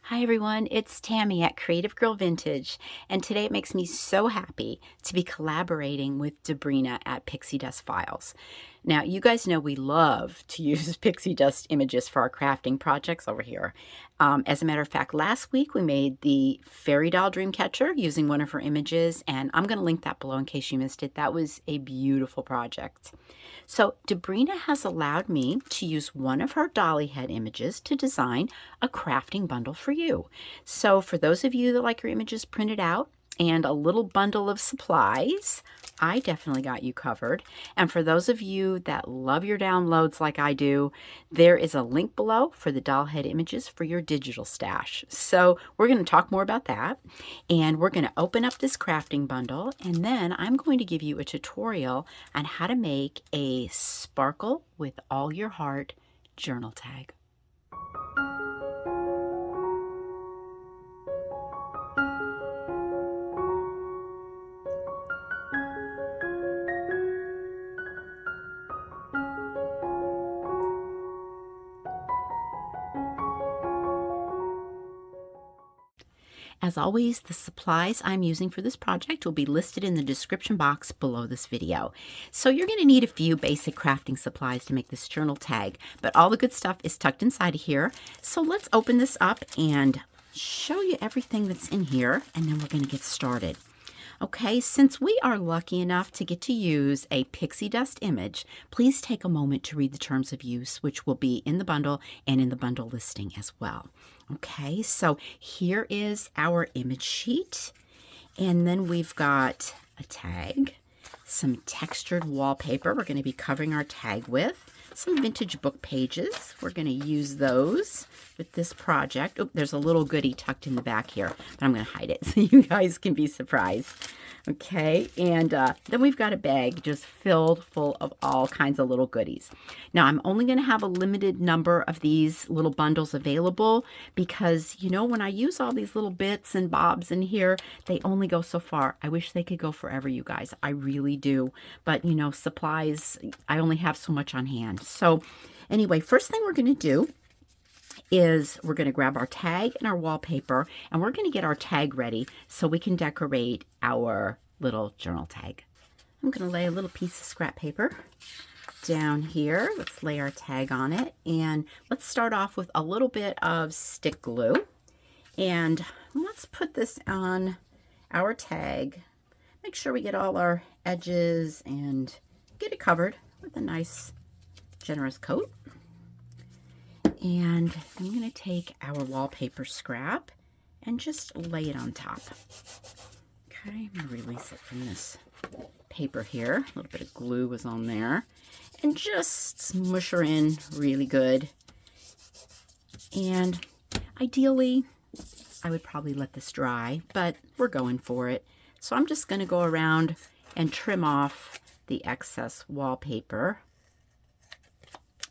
Hi everyone, it's Tammy at Creative Girl Vintage, and today it makes me so happy to be collaborating with Debrina at PixieDustFiles. Now, you guys know we love to use pixie dust images for our crafting projects over here. As a matter of fact, last week we made the fairy doll dream catcher using one of her images, and I'm going to link that below in case you missed it. That was a beautiful project. So Debrina has allowed me to use one of her dolly head images to design a crafting bundle for you. So for those of you that like your images printed out and a little bundle of supplies, I definitely got you covered. And for those of you that love your downloads like I do, there is a link below for the doll head images for your digital stash. So we're going to talk more about that, and we're going to open up this crafting bundle, and then I'm going to give you a tutorial on how to make a sparkle with all your heart journal tag. As always, the supplies I'm using for this project will be listed in the description box below this video. So you're going to need a few basic crafting supplies to make this journal tag, but all the good stuff is tucked inside of here. So let's open this up and show you everything that's in here, and then we're going to get started. Okay, since we are lucky enough to get to use a pixie dust image, please take a moment to read the terms of use, which will be in the bundle and in the bundle listing as well. Okay, so here is our image sheet, and then we've got a tag, some textured wallpaper we're going to be covering our tag with, some vintage book pages. We're going to use those with this project. Oh, there's a little goodie tucked in the back here, but I'm going to hide it so you guys can be surprised. Okay, and then we've got a bag just filled full of all kinds of little goodies. Now, I'm only going to have a limited number of these little bundles available because, you know, when I use all these little bits and bobs in here, they only go so far. I wish they could go forever, you guys. I really do. But, you know, supplies, I only have so much on hand. So anyway, first thing we're going to do is we're going to grab our tag and our wallpaper, and we're going to get our tag ready so we can decorate our little journal tag. I'm going to lay a little piece of scrap paper down here. Let's lay our tag on it, and let's start off with a little bit of stick glue, and let's put this on our tag. Make sure we get all our edges and get it covered with a nice generous coat. And I'm going to take our wallpaper scrap and just lay it on top. Okay, I'm going to release it from this paper here. A little bit of glue was on there. And just smush her in really good. And ideally, I would probably let this dry, but we're going for it. So I'm just going to go around and trim off the excess wallpaper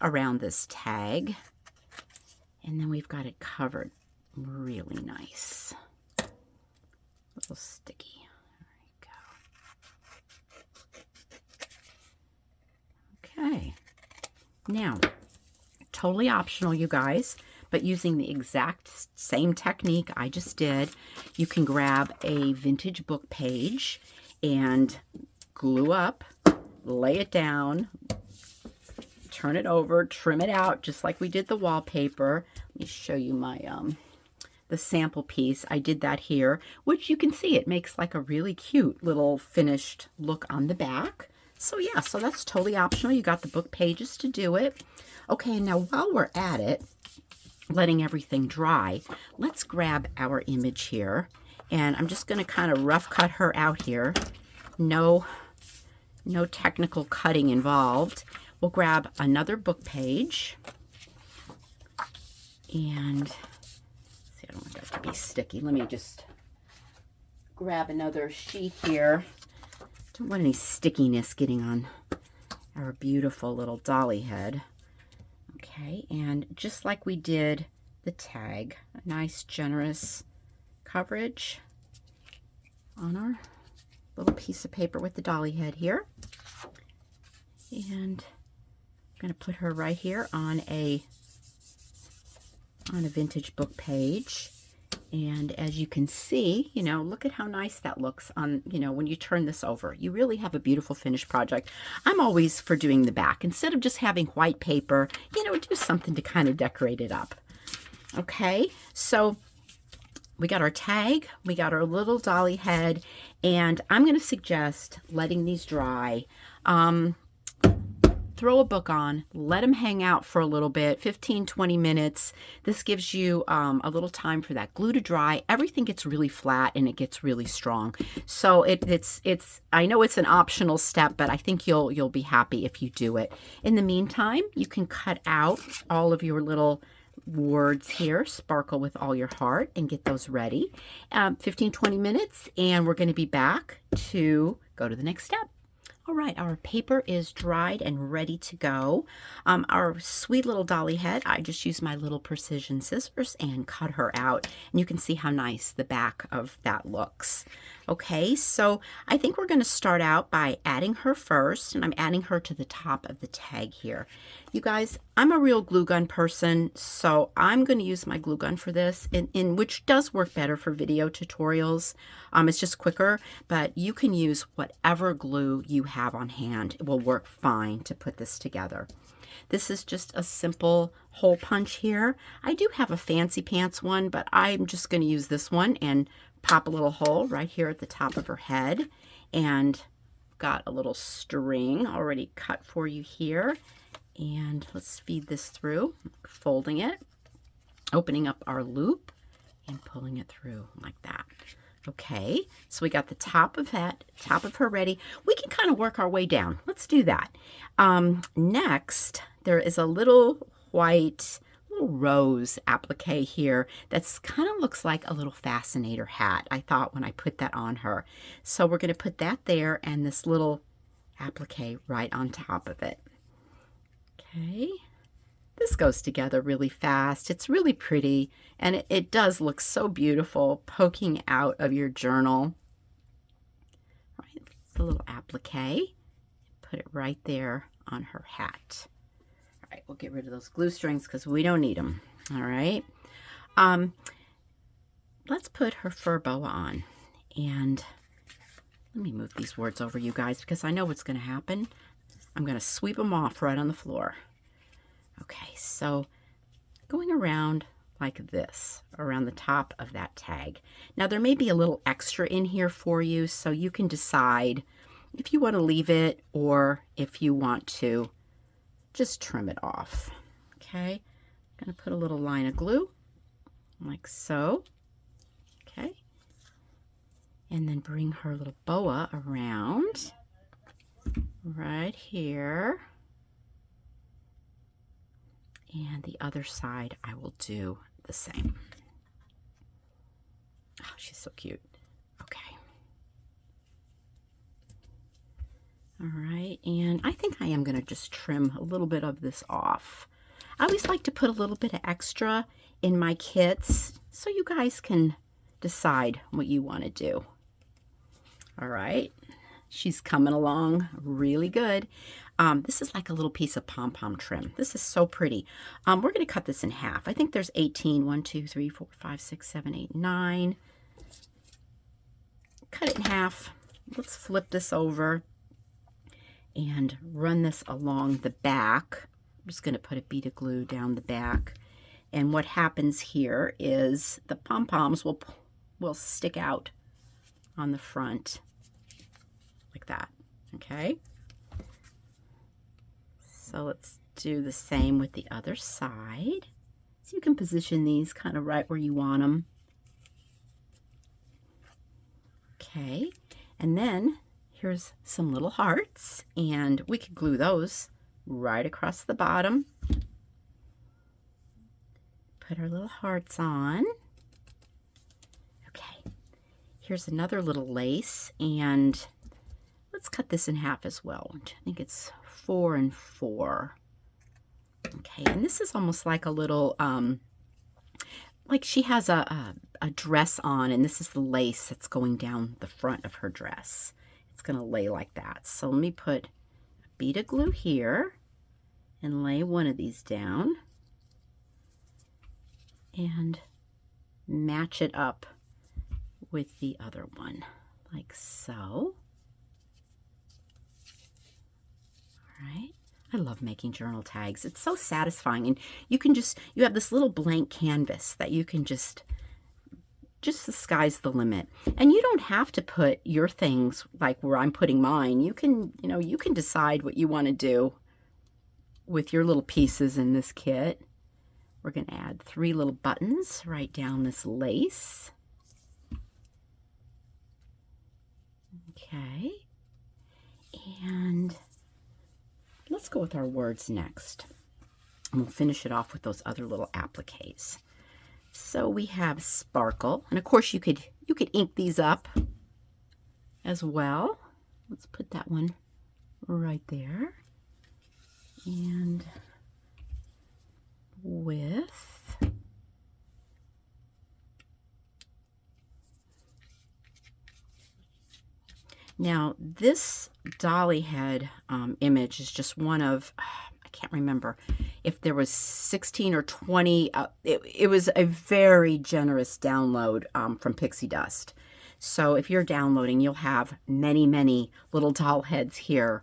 around this tag. And then we've got it covered really nice. A little sticky. There we go. Okay. Now, totally optional, you guys, but using the exact same technique I just did, you can grab a vintage book page and glue up, lay it down, turn it over, trim it out just like we did the wallpaper. Let me show you my the sample piece. I did that here, which you can see it makes like a really cute little finished look on the back. So yeah, so that's totally optional. You got the book pages to do it. Okay, now while we're at it, letting everything dry, let's grab our image here, and I'm just going to kind of rough cut her out here. No technical cutting involved. We'll grab another book page, and see, I don't want that to be sticky. Let me just grab another sheet here. Don't want any stickiness getting on our beautiful little dolly head. Okay, and just like we did the tag, a nice generous coverage on our little piece of paper with the dolly head here. And I'm going to put her right here on a vintage book page. And as you can see, you know, look at how nice that looks on, you know, when you turn this over. You really have a beautiful finished project. I'm always for doing the back. Instead of just having white paper, you know, do something to kind of decorate it up. Okay, so we got our tag, we got our little dolly head, and I'm going to suggest letting these dry. Throw a book on, let them hang out for a little bit, 15-20 minutes. This gives you a little time for that glue to dry. Everything gets really flat and it gets really strong. So it's I know it's an optional step, but I think you'll be happy if you do it. In the meantime, you can cut out all of your little words here, sparkle with all your heart, and get those ready. 15-20 minutes, and we're going to be back to go to the next step. All right, our paper is dried and ready to go. Our sweet little dolly head, I just used my little precision scissors and cut her out. And you can see how nice the back of that looks. Okay, so I think we're going to start out by adding her first, and I'm adding her to the top of the tag here. You guys, I'm a real glue gun person, so I'm going to use my glue gun for this, which does work better for video tutorials. It's just quicker, but you can use whatever glue you have on hand. It will work fine to put this together. This is just a simple hole punch here. I do have a fancy pants one, but I'm just going to use this one and pop a little hole right here at the top of her head. And got a little string already cut for you here. And let's feed this through, folding it, opening up our loop, and pulling it through like that. Okay, so we got the top of her ready. We can kind of work our way down. Let's do that. Next, there is a little white rose applique here that's kind of looks like a little fascinator hat, I thought, when I put that on her. So we're going to put that there and this little applique right on top of it. Okay, this goes together really fast. It's really pretty, and it does look so beautiful poking out of your journal. Right, the little applique. Put it right there on her hat. All right, we'll get rid of those glue strings because we don't need them. All right. Let's put her fur boa on, and let me move these words over, you guys, because I know what's going to happen. I'm going to sweep them off right on the floor. Okay, so going around like this, around the top of that tag. Now there may be a little extra in here for you, so you can decide if you want to leave it or if you want to just trim it off. Okay, I'm going to put a little line of glue like so. Okay, and then bring her little boa around right here. And the other side, I will do the same. Oh, she's so cute. Okay. All right, and I think I am going to just trim a little bit of this off. I always like to put a little bit of extra in my kits so you guys can decide what you want to do. All right, she's coming along really good. This is like a little piece of pom-pom trim. This is so pretty. We're going to cut this in half. I think there's 18. 1, 2, 3, 4, 5, 6, 7, 8, 9. Cut it in half. Let's flip this over and run this along the back. I'm just going to put a bead of glue down the back. And what happens here is the pom-poms will stick out on the front like that. Okay. So let's do the same with the other side. So you can position these kind of right where you want them. Okay, and then here's some little hearts, and we could glue those right across the bottom. Put our little hearts on. Okay, here's another little lace, and let's cut this in half as well. I think it's 4 and 4. Okay, and this is almost like a little, like she has a dress on, and this is the lace that's going down the front of her dress. It's going to lay like that. So let me put a bead of glue here and lay one of these down. And match it up with the other one, like so. All right. I love making journal tags. It's so satisfying, and you can you have this little blank canvas that you can just the sky's the limit. And you don't have to put your things like where I'm putting mine. You can, you can decide what you want to do with your little pieces in this kit. We're going to add 3 little buttons right down this lace. Okay. And let's go with our words next. And we'll finish it off with those other little appliques. So we have sparkle, and of course you could ink these up as well. Let's put that one right there. And with now this dolly head image is just one of, I can't remember if there was 16 or 20. It was a very generous download from Pixie Dust. So if you're downloading, you'll have many, many little doll heads here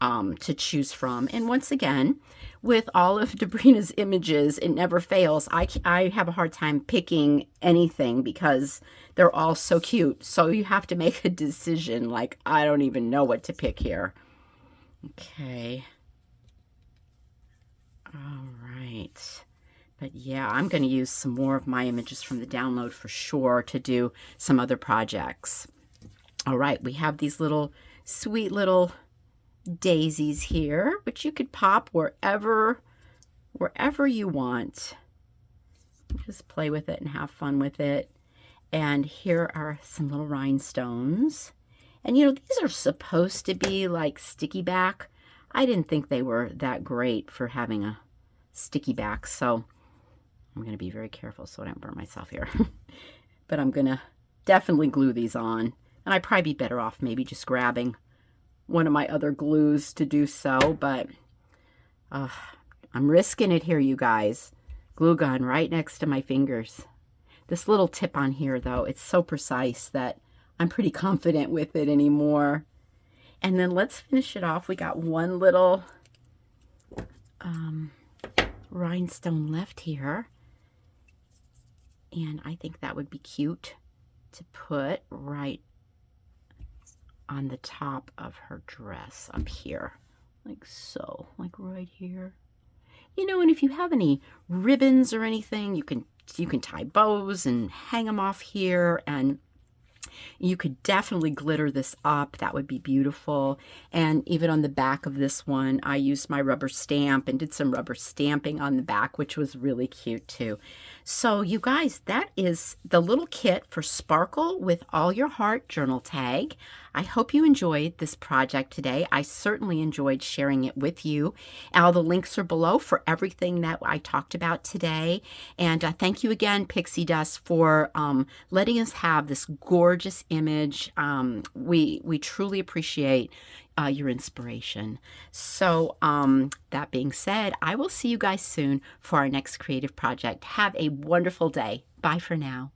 to choose from. And once again, with all of Debrina's images, it never fails. I have a hard time picking anything because they're all so cute. So you have to make a decision. Like, I don't even know what to pick here. Okay. All right. But yeah, I'm going to use some more of my images from the download for sure to do some other projects. All right, we have these little sweet little daisies here, which you could pop wherever you want. Just play with it and have fun with it. And here are some little rhinestones. And these are supposed to be like sticky back. I didn't think they were that great for having a sticky back, so I'm going to be very careful so I don't burn myself here. But I'm going to definitely glue these on. And I'd probably be better off maybe just grabbing one of my other glues to do so, but I'm risking it here, you guys. Glue gun right next to my fingers. This little tip on here, though, it's so precise that I'm pretty confident with it anymore. And then let's finish it off. We got one little rhinestone left here. And I think that would be cute to put right on the top of her dress up here. Like so, like right here. And if you have any ribbons or anything, you can tie bows and hang them off here, and you could definitely glitter this up. That would be beautiful. And even on the back of this one, I used my rubber stamp and did some rubber stamping on the back, which was really cute too. So you guys, that is the little kit for Sparkle with All Your Heart journal tag. I hope you enjoyed this project today. I certainly enjoyed sharing it with you. All the links are below for everything that I talked about today. And thank you again, Pixie Dust, for letting us have this gorgeous image. We truly appreciate your inspiration. So that being said, I will see you guys soon for our next creative project. Have a wonderful day. Bye for now.